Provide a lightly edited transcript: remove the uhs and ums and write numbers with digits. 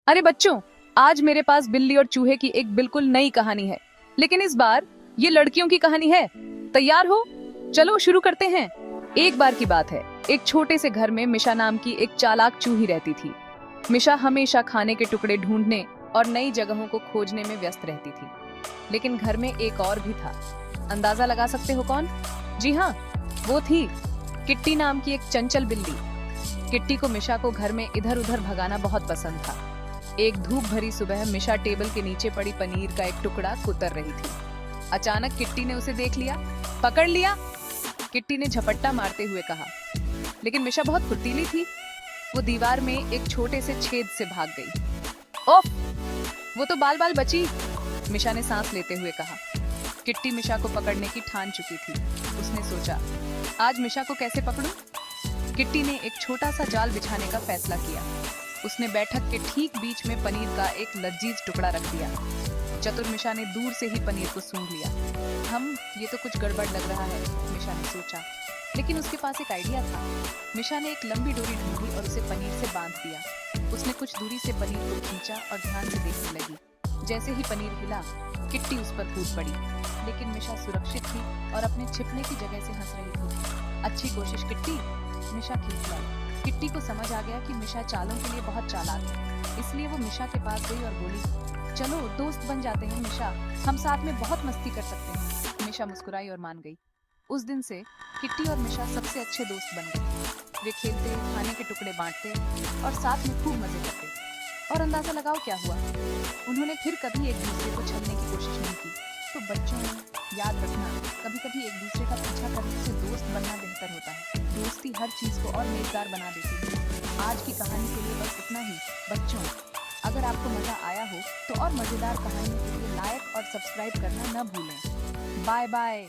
अरे बच्चों, आज मेरे पास बिल्ली और चूहे की एक बिल्कुल नई कहानी है। लेकिन इस बार ये लड़कियों की कहानी है। तैयार हो? चलो शुरू करते हैं। एक बार की बात है, एक छोटे से घर में मिशा नाम की एक चालाक चूही रहती थी। मिशा हमेशा खाने के टुकड़े ढूंढने और नई जगहों को खोजने में व्यस्त रहती थी। लेकिन घर में एक और भी था। अंदाजा लगा सकते हो कौन? जी हाँ, वो थी किट्टी नाम की एक चंचल बिल्ली। किट्टी को मिशा को घर में इधर उधर भगाना बहुत पसंद था। एक धूप भरी सुबह मिशा टेबल के नीचे पड़ी पनीर का एक टुकड़ा कुतर रही थी। अचानक किट्टी ने उसे देख लिया। पकड़ लिया, किट्टी ने झपट्टा मारते हुए कहा। लेकिन मिशा बहुत फुर्तीली थी। वो दीवार में एक छोटे से छेद से भाग गई। ओफ, वो तो बाल बाल बची, मिशा ने सांस लेते हुए कहा। किट्टी मिशा को पकड़ने की ठान चुकी थी। उसने सोचा, आज मिशा को कैसे पकड़ूं? किट्टी ने एक छोटा सा जाल बिछाने का फैसला किया। उसने बैठक के ठीक बीच में पनीर का एक लजीज टुकड़ा रख दिया। चतुर मिशा ने दूर से ही पनीर को सूंघ लिया। ये तो कुछ गड़बड़ लग रहा है, मिशा ने सोचा। लेकिन उसके पास एक आइडिया था। मिशा ने एक लंबी डोरी ढूंढी और उसे पनीर से बांध दिया। उसने कुछ दूरी से पनीर को खींचा और ध्यान से देखने लगी। जैसे ही पनीर हिला, किट्टी उस पर कूद पड़ी। लेकिन मिशा सुरक्षित थी और अपने छिपने की जगह से हंस रही थी। अच्छी कोशिश किट्टी, मिशा खिलखिलाई। किट्टी को समझ आ गया कि मिशा चालों के लिए बहुत चालाक है। इसलिए वो मिशा के पास गई और बोली, चलो दोस्त बन जाते हैं मिशा, हम साथ में बहुत मस्ती कर सकते हैं। मिशा मुस्कुराई और मान गई। उस दिन से किट्टी और मिशा सबसे अच्छे दोस्त बन गए। वे खेलते, खाने के टुकड़े बांटते और साथ में खूब मजे करते। और अंदाजा लगाओ क्या हुआ? उन्होंने फिर कभी एक दूसरे को छलने की कोशिश नहीं की। तो बच्चों, याद रखना, कभी कभी एक दूसरे का पीछा करने से दोस्त बनना बेहतर होता है। दोस्ती हर चीज को और मजेदार बना देती है। आज की कहानी के लिए बस इतना ही। बच्चों, अगर आपको मजा आया हो तो और मजेदार कहानियों के लिए लाइक और सब्सक्राइब करना न भूलें। Bye bye.